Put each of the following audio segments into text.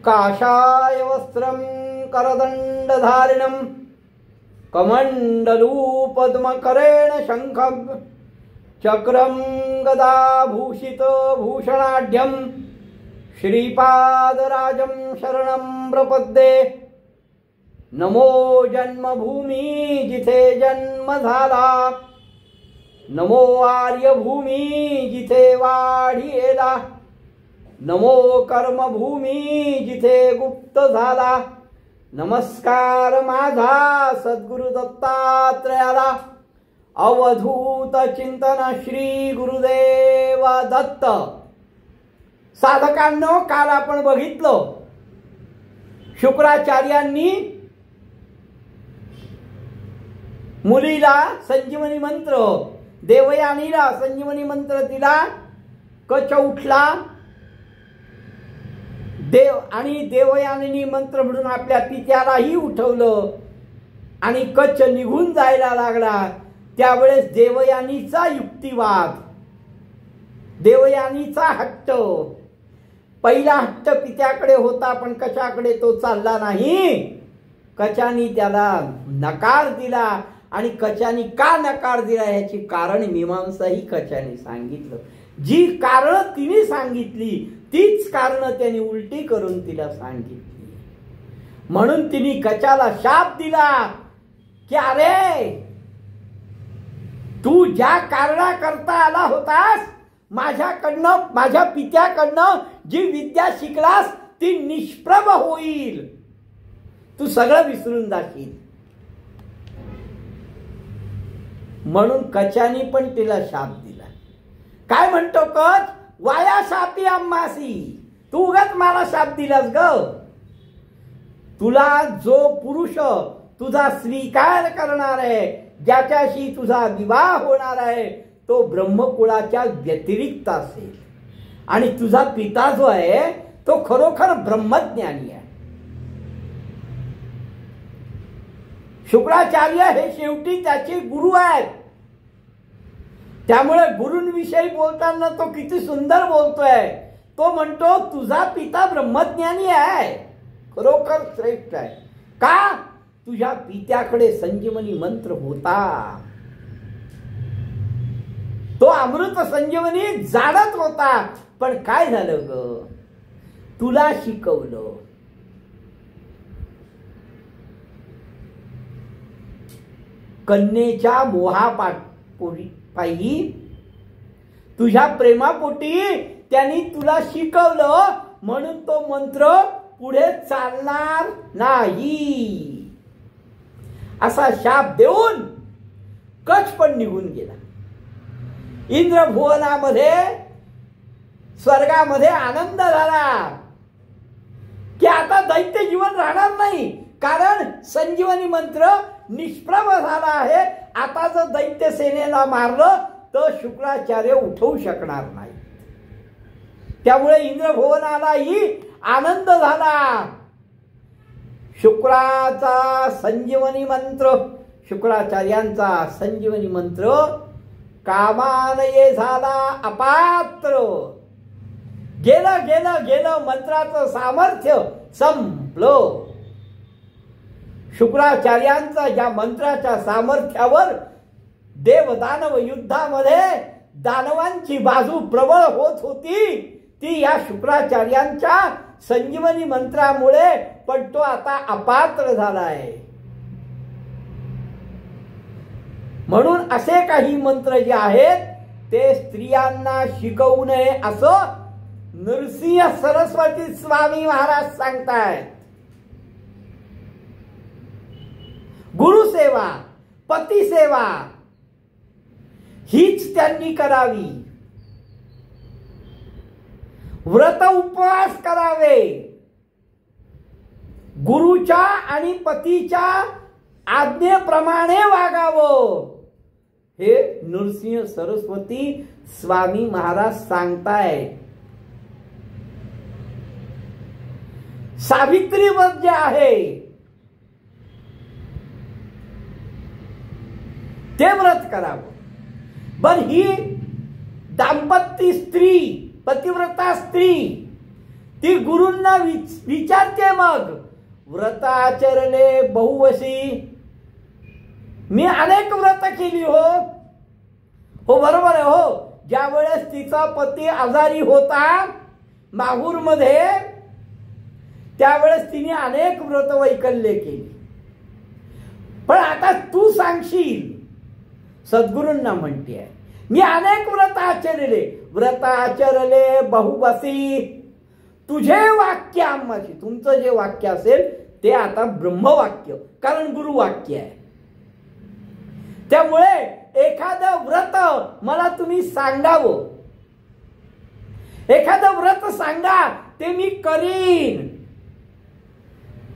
काषाय वस्त्रं करदण्डधारिणं कमण्डलूपद्मकरेण शङ्खं चक्रं गदाभूषितभूषणाढ्यं श्रीपादराजं शरणं प्रपद्ये। नमो जन्मभूमी जिथे जन्म झाला, नमो आर्यभूमी जिथे वाढीला, नमो कर्मभूमी जिथे गुप्त झाला। नमस्कार माझा सद्गुरु दत्तात्रयाला। अवधूत चिंतन श्री गुरुदेव दत्त। साधकांनो, काल आपण बघितलं शुक्राचार्यांनी मुलीला संजीवनी मंत्र, देवयानीला संजीवनी मंत्र दिला, कच उठला, आणि देवयानीनी मंत्र म्हणून आपल्या पित्यालाही उठवलं आणि कच निघून जायला लागला। त्यावेळेस देवयानीचा युक्तिवाद, देवयानीचा हट्ट, पहिला हट्ट पित्याकडे होता पण कचाकडे तो चालला नाही। कचानी त्याला नकार दिला आणि कचानी का नकार दिला याची कारण मीमांसाही कचानी सांगितलं। जी कारण तिने सांगितली तीच कारण त्याने उलटी करून तिला सांगितली। म्हणून तिने कचाला शाप दिला की अरे तू ज्या कारणाकरता आला होतास, माझ्याकडनं, माझ्या पित्याकडनं जी विद्या शिकलास ती निष्प्रभ होईल, तू सगळं विसरून जाशील। म्हणून कचानी पण तिला शाप दिला। काय म्हणतो कच? वाया शापी आम्हासी, तू उगाच मला शाप दिलास ग। तुला जो पुरुष तुझा स्वीकार करणार आहे, ज्याच्याशी तुझा विवाह होणार आहे, तो ब्रह्मकुळाच्या व्यतिरिक्त असेल आणि तुझा पिता जो आहे तो खरोखर ब्रह्मज्ञानी आहे। शुक्राचार्य हे शेवटी त्याचे गुरु आहेत। त्यामुळे गुरूंविषयी बोलताना तो किती सुंदर बोलतोय। तो म्हणतो तुझा पिता ब्रह्मज्ञानी आहे, खरोखर श्रेष्ठ आहे। का? तुझ्या पित्याकडे संजीवनी मंत्र होता, तो अमृत संजीवनी जाणत होता। पण काय झालं ग? तुला शिकवलं, कन्येच्या मोहापायी, तुझ्या प्रेमापोटी त्यांनी तुला शिकवलं, म्हणून तो मंत्र पुढे चालणार नाही असा शाप देऊन कच पण निघून गेला। इंद्रभुवनामध्ये, स्वर्गामध्ये आनंद झाला की आता दैत्य जीवन राहणार नाही, कारण संजीवनी मंत्र निष्प्रभ झाला आहे। आता जर दैत्य सेनेला मारलं तर शुक्राचार्य उठवू शकणार नाही। त्यामुळे इंद्रभुवनालाही आनंद झाला। शुक्राचा संजीवनी मंत्र, शुक्राचार्यांचा संजीवनी मंत्र कामानये झाला अपात्र। गेलं गेलं गेलं, मंत्राचं सामर्थ्य संपलं। शुक्राचार्यांचा ज्या मंत्राच्या सामर्थ्यावर देवदानव युद्धामध्ये दानवांची बाजू प्रबळ होत होती, ती या शुक्राचार्यांच्या संजीवनी मंत्रामुळे, पण तो आता अपात्र झालाय। म्हणून असे काही मंत्र जे आहेत ते स्त्रियांना शिकवू नये असं नृसिंह सरस्वती स्वामी महाराज सांगतायत। गुरुसेवा, पतिसेवा हीच त्यांनी करावी, व्रत उपवास करावे, गुरुच्या आणि पतीच्या आज्ञेप्रमाणे वागावं, हे नृसिंह सरस्वती स्वामी महाराज सांगतायत। सावित्री व्रत जे आहे ते व्रत करावं। पण ही दाम्पत्य स्त्री, पतिव्रता स्त्री, ती गुरूंना विचारते मग, व्रत आचरले बहुवशी, मी अनेक व्रत केली हो. हो बरोबर आहे हो. ज्या वेळेस तिचा पती आजारी होता माहूरमध्ये, त्यावेळेस तिने अनेक व्रत वैकल्य केली. पण आता तू सांगशील, सद्गुरूंना म्हणते मी अनेक व्रत आचरले, व्रत आचरले बहुबसी, तुझे वाक्य आम्हाची, तुमचं जे वाक्य असेल ते आता ब्रह्मवाक्य, कारण गुरुवाक्य आहे. त्यामुळे एखादं व्रत मला तुम्ही सांगावं, एखादं व्रत सांगा, ते मी करीन.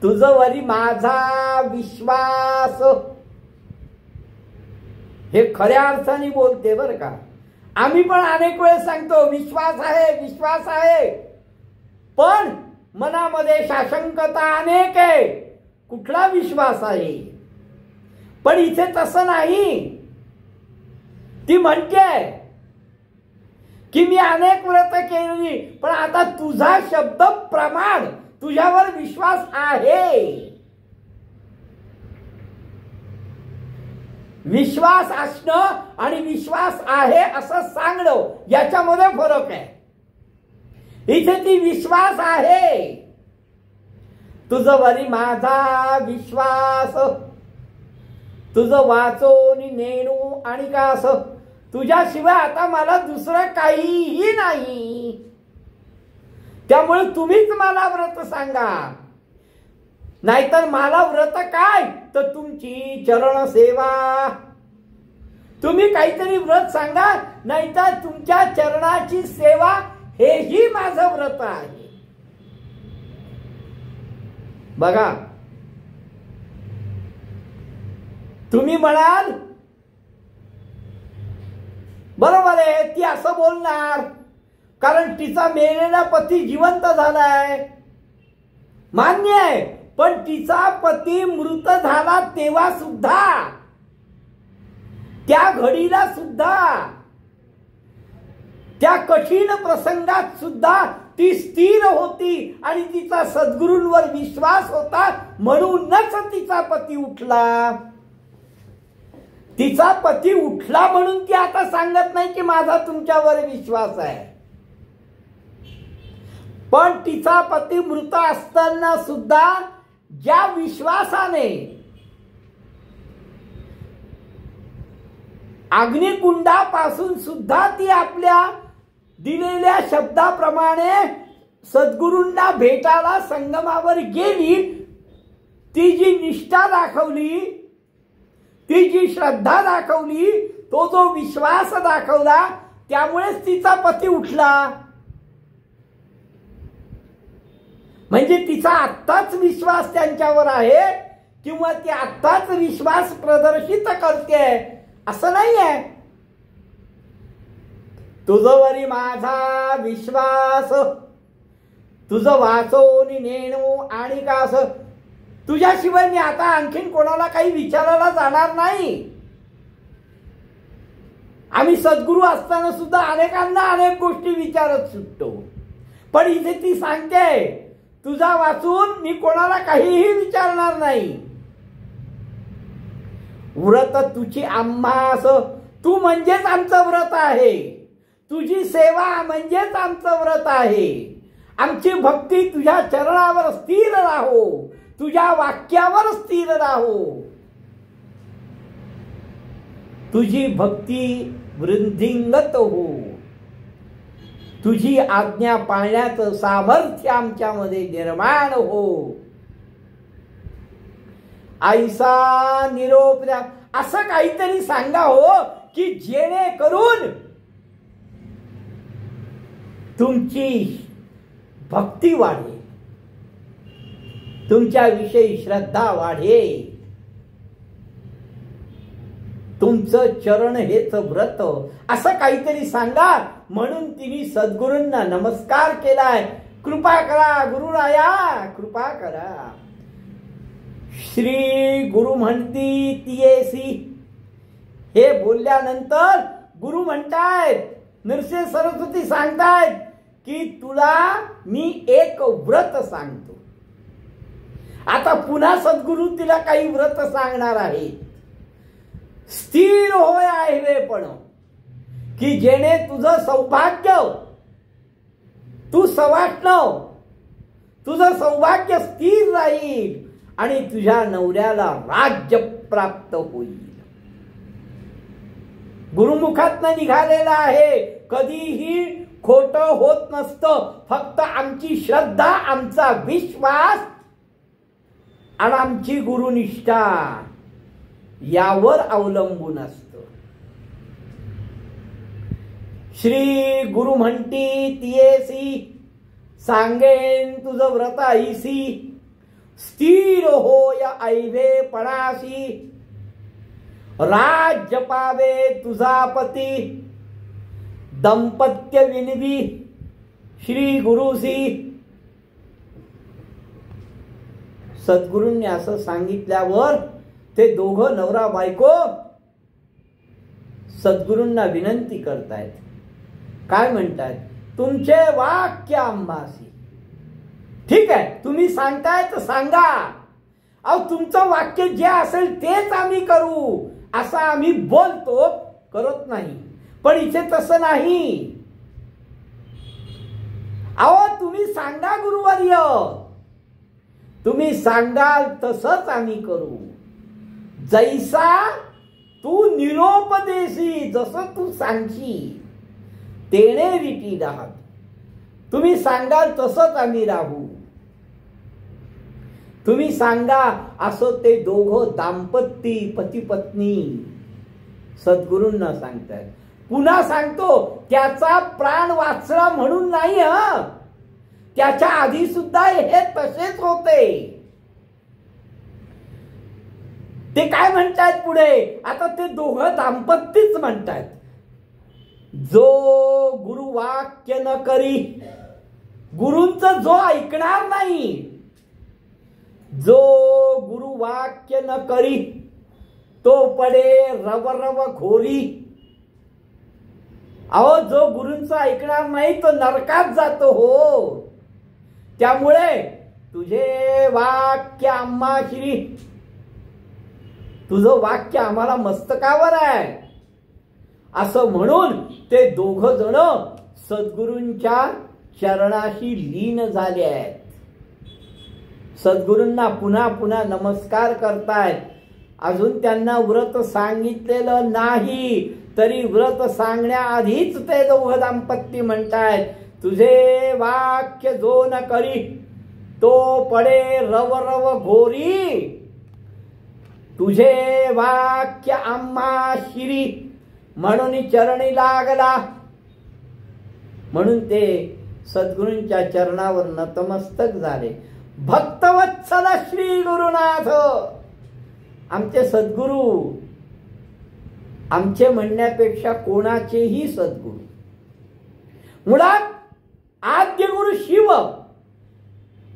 तुझवरी माझा विश्वास, हे खऱ्या अर्थाने बोलते बरं का. आम्ही पण अनेक वेळेस सांगतो विश्वास आहे, विश्वास आहे, पण मनामध्ये साशंकता अनेक आहे, कुठला विश्वास आहे. पण इथे तसं नाही. ती म्हणते की मी अनेक व्रत केली, पण आता तुझा शब्द प्रमाण, तुझ्यावर विश्वास आहे. विश्वास असणं आणि विश्वास आहे असं सांगणं याच्यामध्ये फरक आहे. इथे ती विश्वास आहे. तुझवरी माझा विश्वास, तुझं वाचून नेणू आणि का असं, तुझ्याशिवाय आता मला दुसरं काहीही नाही. त्यामुळे तुम्हीच मला व्रत सांगा, नाहीतर मला व्रत काय, तर तुमची चरण सेवा. तुम्ही काहीतरी व्रत सांगा, नाहीतर तुमच्या चरणाची सेवा, हेही माझं व्रत आहे. बघा, तुम्ही म्हणाल बरोबर आहे, ती असं बोलणार कारण तिचा मेलेला पती जिवंत झालाय, मान्य आहे. पण तिचा पती मृत झाला तेव्हा सुद्धा, त्या घडीला सुद्धा, त्या कठीण प्रसंगात सुद्धा ती स्थिर होती आणि तिचा सद्गुरूंवर विश्वास होता, म्हणूनच तिचा पती उठला. तिचा पती उठला म्हणून ती आता सांगत नाही की माझा तुमच्यावर विश्वास आहे. पण तिचा पती मृत असताना सुद्धा ज्या विश्वासाने अग्निकुंडापासून सुद्धा ती आपल्या दिलेल्या शब्दाप्रमाणे सद्गुरूंना भेटायला संगमावर गेली, ती जी निष्ठा दाखवली, ती जी श्रद्धा दाखवली, तो जो विश्वास दाखवला, त्यामुळेच तिचा पती उठला. म्हणजे तिचा आत्ताच विश्वास त्यांच्यावर आहे किंवा ती आत्ताच विश्वास प्रदर्शित करते असं नाहीये. तुझवरी माझा विश्वास, तुझं वाचून नेणू आणि का असं, तुझ्याशिवाय मी आता आणखीन कोणाला काही विचारायला जाणार नाही. आम्ही सद्गुरू असताना सुद्धा अनेकांना अनेक गोष्टी विचारत सुटतो, पण इथे ती सांगते तुझा वाचून मी कोणाला काहीही विचारणार नाही. व्रत तुझी आम्हास, तू म्हणजेच आमचं व्रत आहे, तुझी सेवा म्हणजेच आमचं व्रत आहे. आमची भक्ती तुझ्या चरणावर स्थिर राहो, तुझ्या वाक्यावर स्थिर राहो. तुझी भक्ती वृद्धिंगत हो, तुझी आज्ञा पाळण्याचं सामर्थ्य आमच्यामध्ये निर्माण हो. ऐसा निरोप द्या, असं काहीतरी सांगा हो की जेणेकरून तुमची भक्ती वाढेल, तुमच्याविषयी श्रद्धा वाढेल. तुमचं चरण हेच व्रत, असं काहीतरी सांगा. म्हणून तिने सद्गुरूंना नमस्कार केलाय. कृपा करा गुरुराया, कृपा करा. श्री गुरु म्हणती तियेसी, हे बोलल्यानंतर गुरु म्हणतायत, नरसिंह सरस्वती सांगतायत की तुला मी एक व्रत सांगतो. आता पुन्हा सद्गुरू तिला काही व्रत सांगणार आहे. स्थिर होय आहिरेपण, की जेणे तुझं सौभाग्य, तू सवाष्णव, तुझं सौभाग्य स्थिर राहील आणि तुझ्या नवऱ्याला राज्य प्राप्त होईल. गुरुमुखातनं निघालेला आहे, कधीही खोटं होत नसतं. फक्त आमची श्रद्धा, आमचा विश्वास आणि आमची गुरुनिष्ठा यावर अवलंबून असतं. श्री गुरु म्हणती तियेसी, सांगेन तुझं व्रत ऐसी, स्थिर होय ऐवे पणासी, राज्य पावे तुझा पती, दंपत्य विनवी श्री गुरुसी. सद्गुरूंनी असं सांगितल्यावर ते दोघं नवरा बायको सद्गुरूंना विनंती करतायत. काय म्हणतायत? तुमचे वाक्य आंबासी. ठीक आहे, तुम्ही सांगताय तर सांगा. अहो, तुमचं वाक्य जे असेल तेच आम्ही करू असं आम्ही बोलतो, करत नाही. पण इथे तसं नाही. अहो, तुम्ही सांगा गुरुवर्य, तुम्ही सांगाल तसंच आम्ही करू. जैसा तू निरोप देसी, जसं तू सांगशील तेने रीती राहत. तुम्ही सांगाल तसंच आम्ही राहू. तुम्ही सांगा असं ते दोघं दाम्पत्य पती पत्नी सद्गुरूंना सांगतात. पुन्हा सांगतो, त्याचा प्राण वाचला म्हणून नाही, त्याच्या आधी सुद्धा हे तसेच होते. ते काय म्हणतात पुढे? आता ते दोघं दाम्पत्यच म्हणतात. जो गुरुवाक्य न करी, गुरूंचं जो ऐकणार नाही, जो गुरुवाक्य न करी तो पडे रव घोरी. अहो, जो गुरूंचं ऐकणार नाही तो नरकात जातो. हो, त्यामुळे तुझे वाक्य आम्हा श्री, तुझं वाक्य आम्हाला मस्तकावर आहे असं म्हणून ते दोघ जण सद्गुरूंच्या चरणाशी लीन झाले आहेत. सद्गुरूंना पुन्हा पुन्हा नमस्कार करतायत. अजून त्यांना व्रत सांगितलेलं नाही, तरी व्रत सांगण्याआधीच ते दोघं दाम्पत्य म्हणतायत, तुझे वाक्य जो न करी तो पडे रव घोरी. तुझे वाक्य आम्हा शिरी, म्हणून चरणी लागला. म्हणून ते सद्गुरूंच्या चरणावर नतमस्तक झाले. भक्तवत्सल श्री गुरुनाथ, आमचे सद्गुरू, आमचे म्हणण्यापेक्षा कोणाचेही सद्गुरू. मुळात आद्य गुरु शिव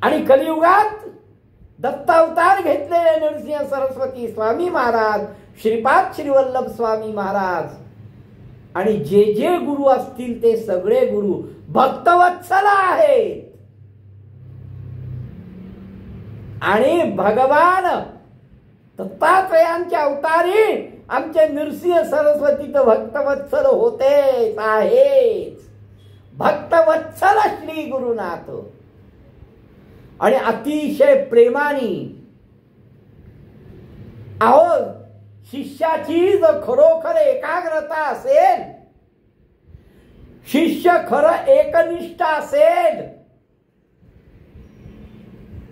आणि कलियुगात दत्तावतार घेतलेले नरसिंह सरस्वती स्वामी महाराज, श्रीपाद श्रीवल्लभ स्वामी महाराज आणि जे जे गुरु असतील ते सगळे गुरु भक्तवत्सल आहेत. आणि भगवान दत्तात्रयांचे अवतारी आमचे नरसिंह सरस्वती तर भक्तवत्सल होतेच आहेच. भक्तवत्सल श्री गुरुनाथ. आणि अतिशय प्रेमाने, अहो, शिष्याची जर खरोखर एकाग्रता असेल, शिष्य खरं एकनिष्ठ असेल,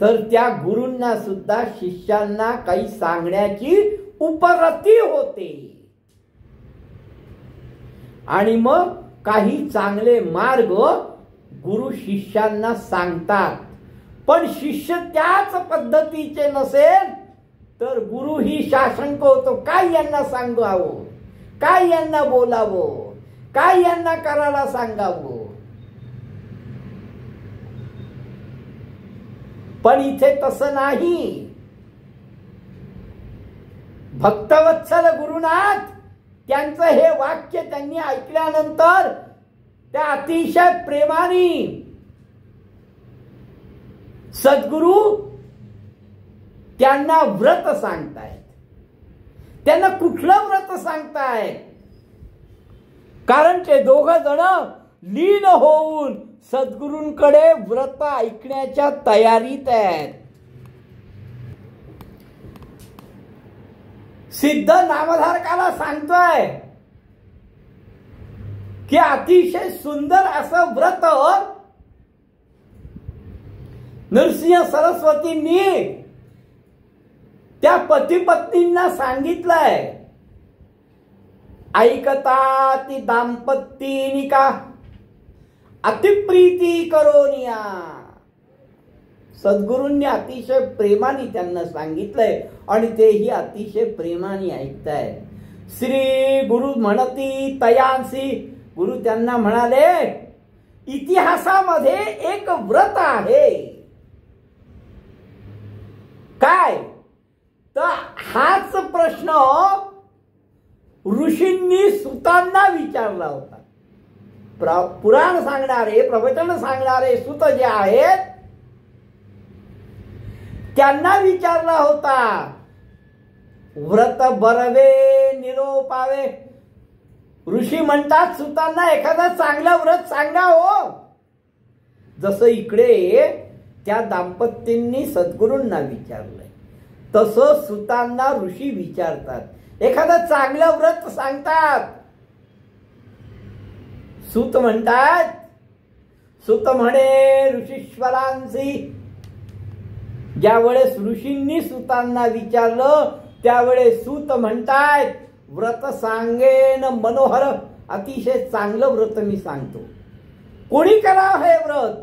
तर त्या गुरूंना सुद्धा शिष्यांना काही सांगण्याची उपरती होते. आणि मग काही चांगले मार्ग गुरु शिष्यांना सांगतात. पण शिष्य त्याच पद्धतीचे नसेल तर गुरु ही शासंक होतो. काय यांना सांगावं, काय यांना बोलावं, काय यांना करायला सांगावं. पण इथे तसं नाही. भक्तवत्सल गुरुनाथ त्यांचं हे वाक्य त्यांनी ऐकल्यानंतर त्या अतिशय प्रेमाने सद्गुरु त्यांना व्रत सांगतायत. त्यांना कुठलं व्रत सांगतायत? कारण ते दोघं जण लीन होऊन सद्गुरूंकडे व्रत ऐकण्याच्या तयारीत आहेत. सिद्ध नामधारकाला सांगतोय की अतिशय सुंदर असं व्रत नरसिंह सरस्वतींनी त्या पती पत्नींना सांगितलंय. ऐकता ती दाम्पत्यानिका अतिप्रीती करोनिया. सद्गुरूंनी अतिशय प्रेमाने त्यांना सांगितलंय आणि तेही अतिशय प्रेमाने ऐकताय. श्री गुरु म्हणती तयांसी. गुरु त्यांना म्हणाले इतिहासामध्ये एक व्रत आहे. काय? तर हाच प्रश्न ऋषींनी सुतांना विचारला होता. पुराण सांगणारे, प्रवचन सांगणारे सुत जे आहेत त्यांना विचारला होता. व्रत बरवे निरोपावे. ऋषी म्हणतात सुतांना एखादा चांगलं व्रत सांगा हो. जसं इकडे त्या दाम्पत्यांनी सद्गुरूंना विचारलंय तसं सुतांना ऋषी विचारतात. एखादं चांगलं व्रत सांगतात. सूत म्हणतात, सूत म्हणे ऋषीश्वरांसी. ज्यावेळेस ऋषींनी सुतांना विचारलं त्यावेळेस सूत म्हणतायत व्रत सांगेन मनोहर. अतिशय चांगलं व्रत मी सांगतो. कोणी करावं हे व्रत?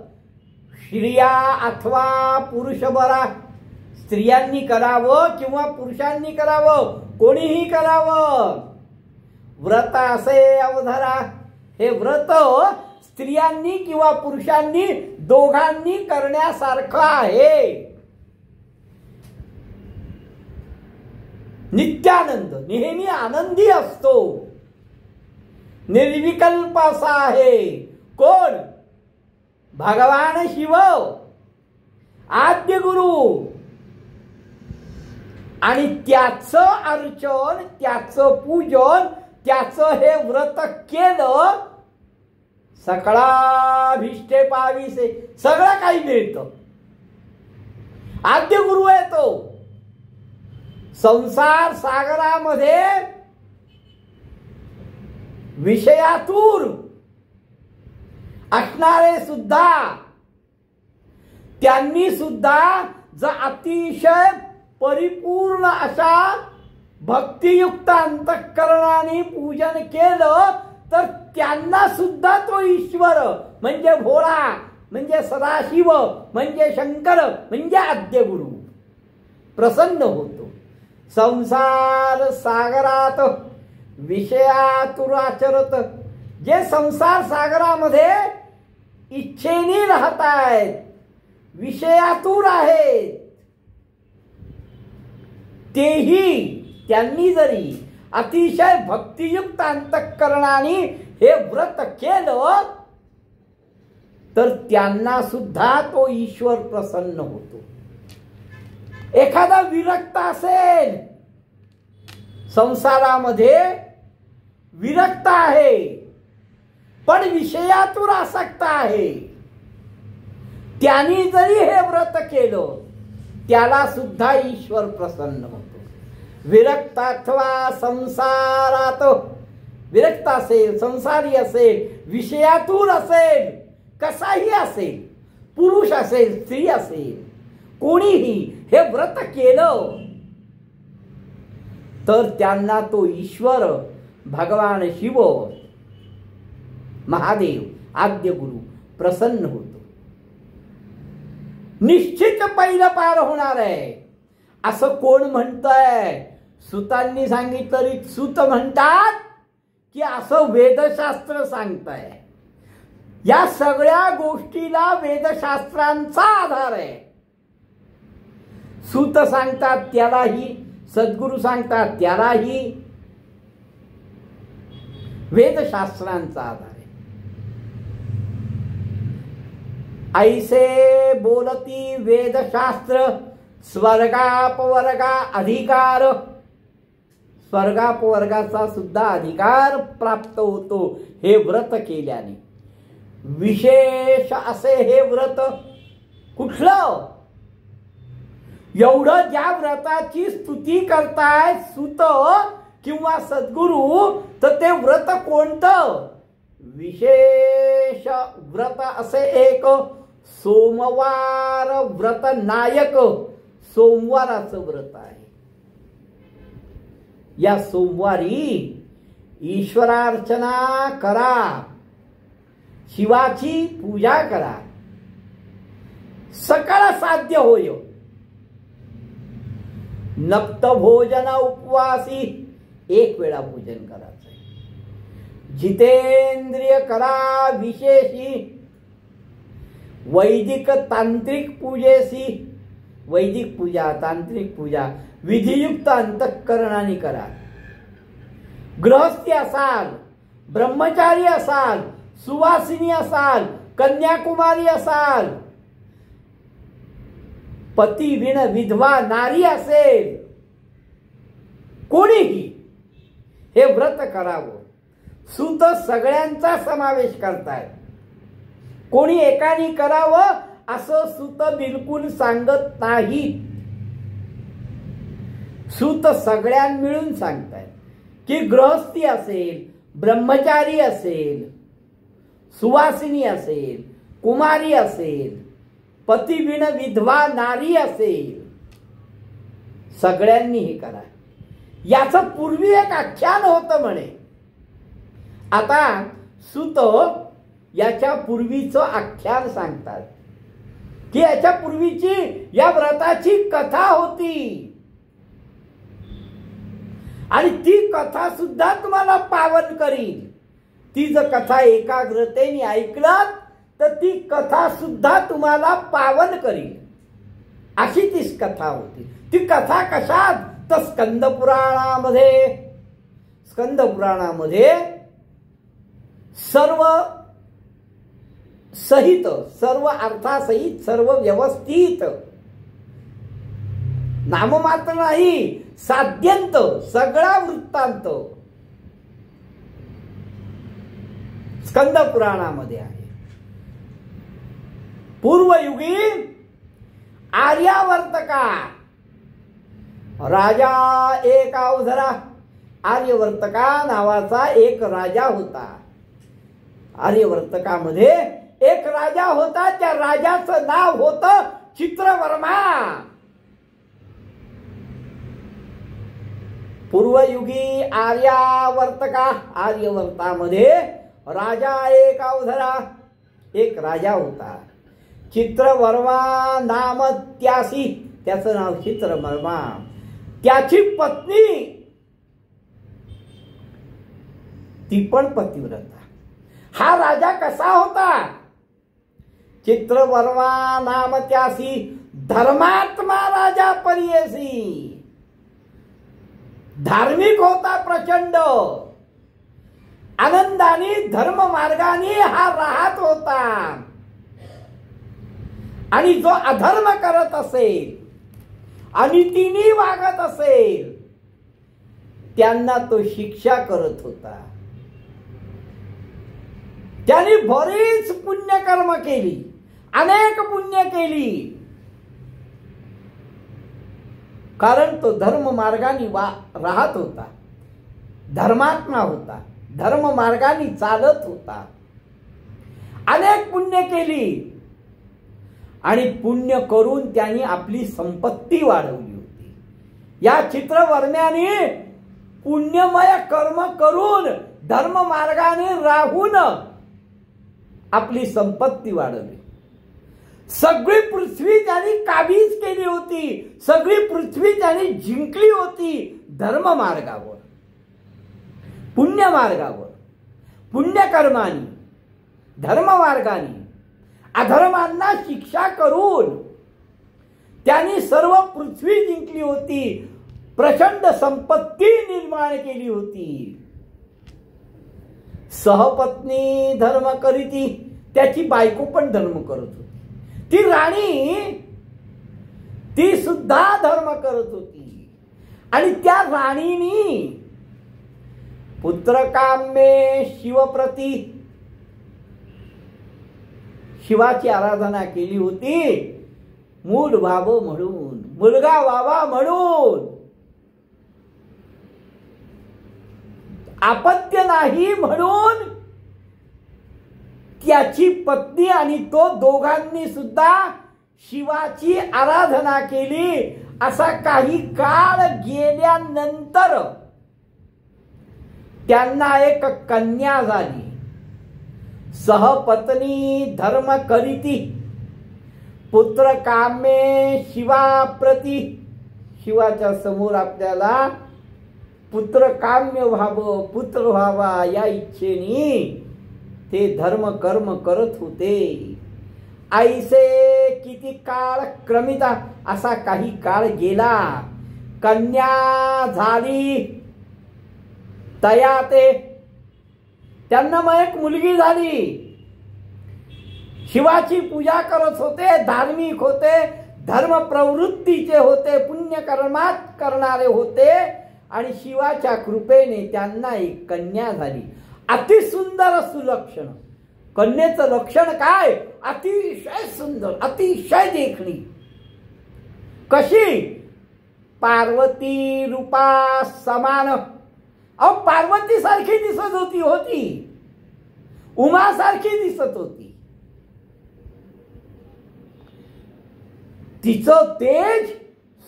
स्त्रिया अथवा पुरुष बरा. स्त्रियांनी करावं किंवा पुरुषांनी करावं, कोणीही करावं. व्रत असे अवधरा. हे व्रत स्त्रियांनी किंवा पुरुषांनी दोघांनी करण्यासारखं आहे. नित्यानंद, नेहमी आनंदी असतो. निर्विकल्प असा आहे. कोण? भगवान शिव, आद्य गुरु. आणि त्याचं अर्चन, त्याचं पूजन, त्याचं हे व्रत केलं सकळाभिष्टे पाविसे. सगळं काही मिळतं. आद्य गुरु आहे तो. संसार सागरामध्ये विषयातूर असणारे सुद्धा, त्यांनी सुद्धा जर अतिशय परिपूर्ण अशा भक्तियुक्त अंतःकरणाने पूजन केलं तर त्यांना सुद्धा तो ईश्वर म्हणजे भोळा, म्हणजे सदाशिव, म्हणजे शंकर, म्हणजे आद्यगुरु प्रसन्न होतो. संसार सागरात विषयातुराचरत. जे संसार सागरामध्ये इच्छेने राहत आहेत, विषयातूर आहेत, तेही त्यांनी जरी अतिशय भक्तियुक्त अंतःकरणाने हे व्रत केलं तर त्यांना सुद्धा तो ईश्वर प्रसन्न होतो. एखादा विरक्त असेल, संसारामध्ये विरक्त आहे पण विषयातून आसक्त आहे, त्यांनी जरी हे व्रत केलं त्याला सुद्धा ईश्वर प्रसन्न होतो. विरक्त अथवा संसारात, विरक्त असेल, संसारी असेल, विषयातून असेल, कसाही असेल, पुरुष असेल, स्त्री असेल, कोणीही हे व्रत केलं तर त्यांना तो ईश्वर भगवान शिव, महादेव, आद्य गुरु प्रसन्न होतो. निश्चित पहिलं पार होणार आहे असं कोण म्हणतंय? सुतांनी सांगितलं तरी सूत म्हणतात की असं वेदशास्त्र सांगताय. या सगळ्या गोष्टीला वेदशास्त्रांचा आधार आहे. सूत सांगतात त्यालाही, सद्गुरू सांगतात त्यालाही, वेदशास्त्रांचा आधार आहे. ऐसे बोलती वेदशास्त्र स्वर्गापवर्गा अधिकार, स्वर्गापवर्गाचा सुद्धा अधिकार प्राप्त होतो हे व्रत केल्याने. विशेष असे हे व्रत कुठलं? एवढं ज्या व्रताची स्तुती करताय सुत किंवा सद्गुरू, तर ते व्रत कोणतं? विशेष व्रत असे एक सोमवार व्रत नायक सोमवाराचं व्रत आहे. या सोमवारी ईश्वरार्चना करा, शिवाची पूजा करा, सकळ साध्य होय. नक्त भोजन उपवासी एक वेळा पूजन करायचं. जितेंद्रिय करा विशेषी, वैदिक तांत्रिक पूजेसी, वैदिक पूजा तांत्रिक पूजा विधियुक्त अंतःकरणाने करा. गृहस्थी असाल, ब्रह्मचारी असाल, सुवासिनी असाल, कन्याकुमारी असाल, पती विण विधवा नारी असेल, कोणीही हे व्रत करावं. सूत सगळ्यांचा समावेश करतायत. कोणी एकाने करावं असं सूत बिलकुल सांगत नाहीत. सूत सगळ्यां मिळून सांगतायत की गृहस्थी असेल, ब्रह्मचारी असेल, सुवासिनी असेल, कुमारी असेल, पतिविण विधवा नारी असेल, सगळ्यांनी हे करा. याचं पूर्वी एक आख्यान होतं म्हणे. आता सूत याच्या पूर्वीचं आख्यान सांगतात की याच्या पूर्वीची या व्रताची कथा होती आणि ती कथा सुद्धा तुम्हाला पावन करील. ती जर कथा एकाग्रतेने ऐकलात तर ती कथा सुद्धा तुम्हाला पावन करील, अशी ती कथा होती. ती कथा कशात? तर स्कंद पुराणामध्ये सर्व सहित, सर्व अर्थासहित, सर्व व्यवस्थित, नाममात्र नाही, साध्यंत सगळा वृत्तांत स्कंद पुराणामध्ये आहे. पूर्वयुगी आर्यावर्तका राजा एक अवधरा, आर्यवर्तका नावाचा एक राजा होता. आर्यवर्तकामध्ये एक राजा होता. त्या राजाचं नाव होतं चित्रवर्मा. पूर्वयुगी आर्यावर्तका, आर्यवर्तामध्ये राजा एक अवधरा, एक राजा होता. चित्रवर्मा नाम त्यासी, त्याचं नाव चित्रवर्मा. त्याची पत्नी ती पण पतिव्रता. हा राजा कसा होता? चित्रवर्मा नाम त्यासी धर्मात्मा राजा परियसी. धार्मिक होता प्रचंड, आनंदाने धर्म मार्गाने हा राहत होता. आणि जो अधर्म करत असेल, अनितीने वागत असेल, त्यांना तो शिक्षा करत होता. त्यांनी बरीच पुण्यकर्म केली, अनेक पुण्य केली, कारण तो धर्म मार्गाने राहत होता, धर्मात्मा होता, धर्म मार्गाने चालत होता. अनेक पुण्य केली आणि पुण्य करून त्यांनी आपली संपत्ती वाढवली होती. या चित्रवर्म्याने पुण्यमय कर्म करून धर्म मार्गाने राहून आपली संपत्ती वाढवली. सगळी पृथ्वी त्यांनी काबीज केली होती, सगळी पृथ्वी त्यांनी जिंकली होती. धर्म मार्गावर, पुण्य मार्गावर, पुण्यकर्मानी, धर्म मार्गाने अधर्मांना शिक्षा करून त्यांनी सर्व पृथ्वी जिंकली होती, प्रचंड संपत्ती निर्माण केली होती. सहपत्नी धर्म करीती, त्याची बायको पण धर्म करत होती. ती राणी ती सुद्धा धर्म करत होती आणि त्या राणीनी पुत्रकाम्ये शिवप्रती शिवाची आराधना केली होती, मूल व्हावं म्हणून, मुलगा व्हावा म्हणून, अपत्य नाही म्हणून त्याची पत्नी आणि तो दोघांनी सुद्धा शिवाची आराधना केली. असा काही काळ गेल्यानंतर त्यांना एक कन्या झाली. सहपत्नी धर्म करीती पुत्र कामे शिवाप्रती. शिवाच्या समोर आपल्याला पुत्र काम्य व्हावं, पुत्र व्हावा या इच्छेने ते धर्म कर्म करत होते. ऐसे किती काळ क्रमिता. असा काही काळ गेला, कन्या झाली तया ते. त्यांना मग एक मुलगी झाली. शिवाची पूजा करत होते, धार्मिक होते, धर्म प्रवृत्तीचे होते, पुण्यकर्मात करणारे होते आणि शिवाच्या कृपेने त्यांना एक कन्या झाली. अतिसुंदर सुलक्षण. कन्येचं लक्षण काय? अतिशय सुंदर, अतिशय देखणी. कशी? पार्वती रूपा समान. अहो पार्वती सारखी दिसत होती, उमा सारखी दिसत होती. तिचं तेज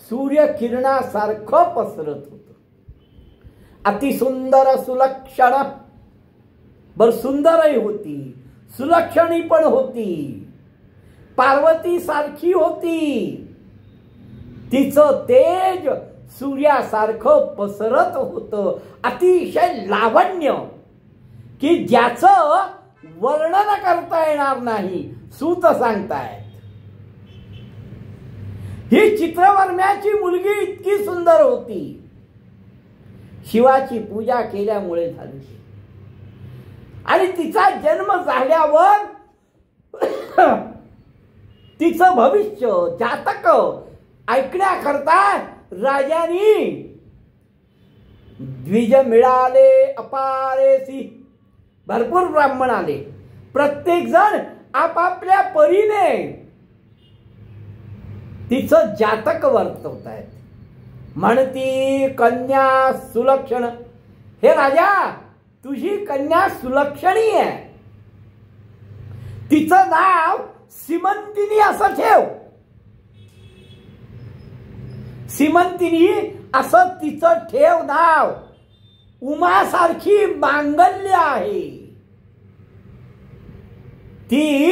सूर्यकिरणासारखं पसरत होतं. अतिसुंदर सुलक्षण. बर सुंदरही होती, सुलक्षणी पण होती, पार्वती सारखी होती. तिचं तेज सूर्यासारखं पसरत होतं. अतिशय लावण्य की ज्याचं वर्णन करता येणार नाही, सूत सांगतायत. ही चित्रवर्म्याची मुलगी इतकी सुंदर होती, शिवाची पूजा केल्यामुळे झाली. आणि तिचा जन्म झाल्यावर तिचं भविष्य जातक ऐकण्याकरता राजानी द्विज मिळाले अपारेसी. भरपूर ब्राह्मण आले, प्रत्येक जण आपापल्या परीने तिचं जातक वर्तवतायत. म्हणती कन्या सुलक्षण. हे राजा, तुझी कन्या सुलक्षणी आहे, तिचं नाव सीमंतिनी असं ठेव. सीमंतिनी असं तिचं ठेव नाव. उमासारखी मांगल्य आहे ती,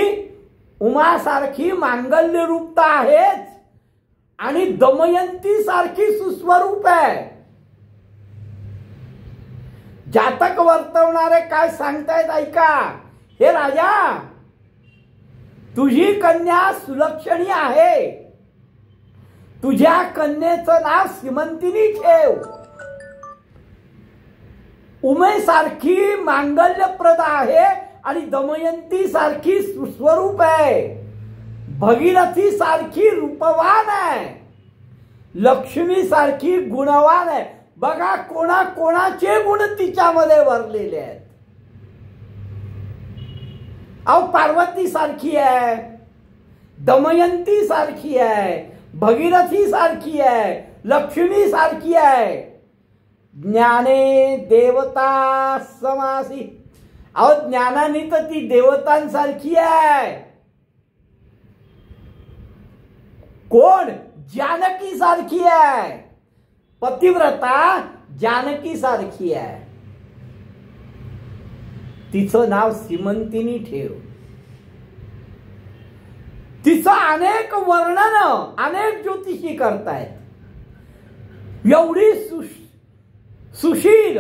उमासारखी मांगल्य रूपता आहेच आणि दमयंती सारखी सुस्वरूप आहे. जातक वर्तवणारे काय सांगतायत ऐका. हे राजा, तुझी कन्या सुलक्षणी आहे, तुझ्या कन्येचं नाव सीमंतिनी ठेव. उमेसारखी मांगल्यप्रद आहे आणि दमयंती सारखी सुस्वरूप आहे, भगीरथी सारखी रूपवान आहे, लक्ष्मी सारखी गुणवान आहे. बघा कोणाचे गुण तिच्यामध्ये भरलेले आहेत. अहो पार्वती सारखी आहे, दमयंती सारखी आहे, भगीरथी सारखी आहे, लक्ष्मी सारखी आहे. ज्ञाने देवता समासी. अहो ज्ञानाने तर ती देवतांसारखी आहे. कोण? जानकी सारखी आहे. पतिव्रता जानकी सारखी आहे. तिचं नाव सीमंतिनी ठेव. तिचं अनेक वर्णन अनेक ज्योतिषी करतायत. एवढी सुशील,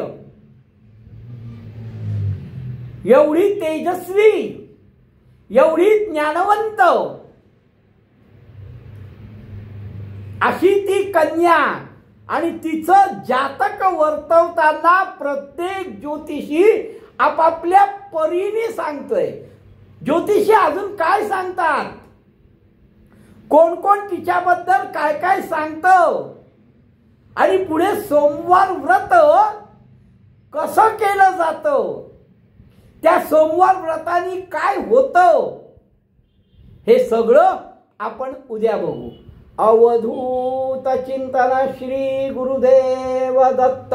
एवढी तेजस्वी, एवढी ज्ञानवंत अशी ती कन्या. आणि तिचं जातक वर्तवताना प्रत्येक ज्योतिषी आपापल्या परीने सांगतोय. ज्योतिषी अजून काय सांगतात? कोण कोण तिच्याबद्दल काय काय सांगतं आणि पुढे सोमवार व्रत कसं केलं जातं, त्या सोमवार व्रतानी काय होतं, हे सगळं आपण उद्या बघू. अवधूत चिंतन श्री गुरुदेव दत्त.